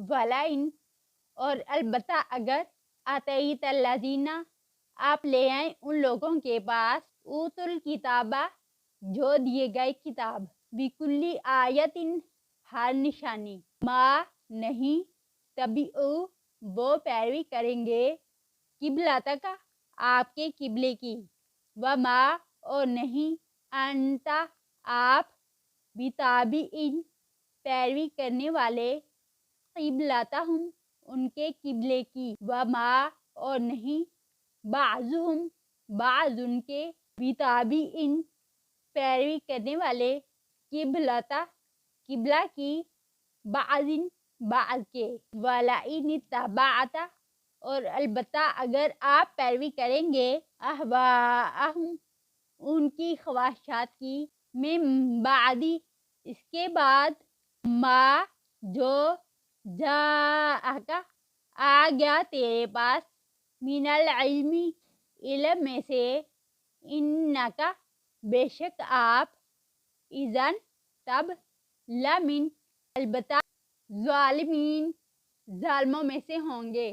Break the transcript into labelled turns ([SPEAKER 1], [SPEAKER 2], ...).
[SPEAKER 1] ولئن اور البتہ اگر آتیت الذین آپ لے آئیں ان لوگوں کے پاس اوتوا الکتابہ جو دیے گئے کتاب بکل آیت ہر نشانی ما نہیں تبعوا وہ پیروی کریں گے قبلتک آپ کے قبلے کی وما اور نہیں انت آپ بتابع پیروی کرنے والے قبلتہم ان کے قبلے کی وما اور نہیں بعضہم بعض ان کے بتابع پیروی کرنے والے قبلہ کی بعض بعض کے ولئن اتبعت اور البتہ اگر آپ پیروی کریں گے اہواءہم ان کی خواہشات کی من بعد اس کے بعد ما جو جاءک آ گیا تیرے پاس من العلم علم میں سے انک بے شک آپ اذن تب لمن البتہ ظالمین ظالموں میں سے ہوں گے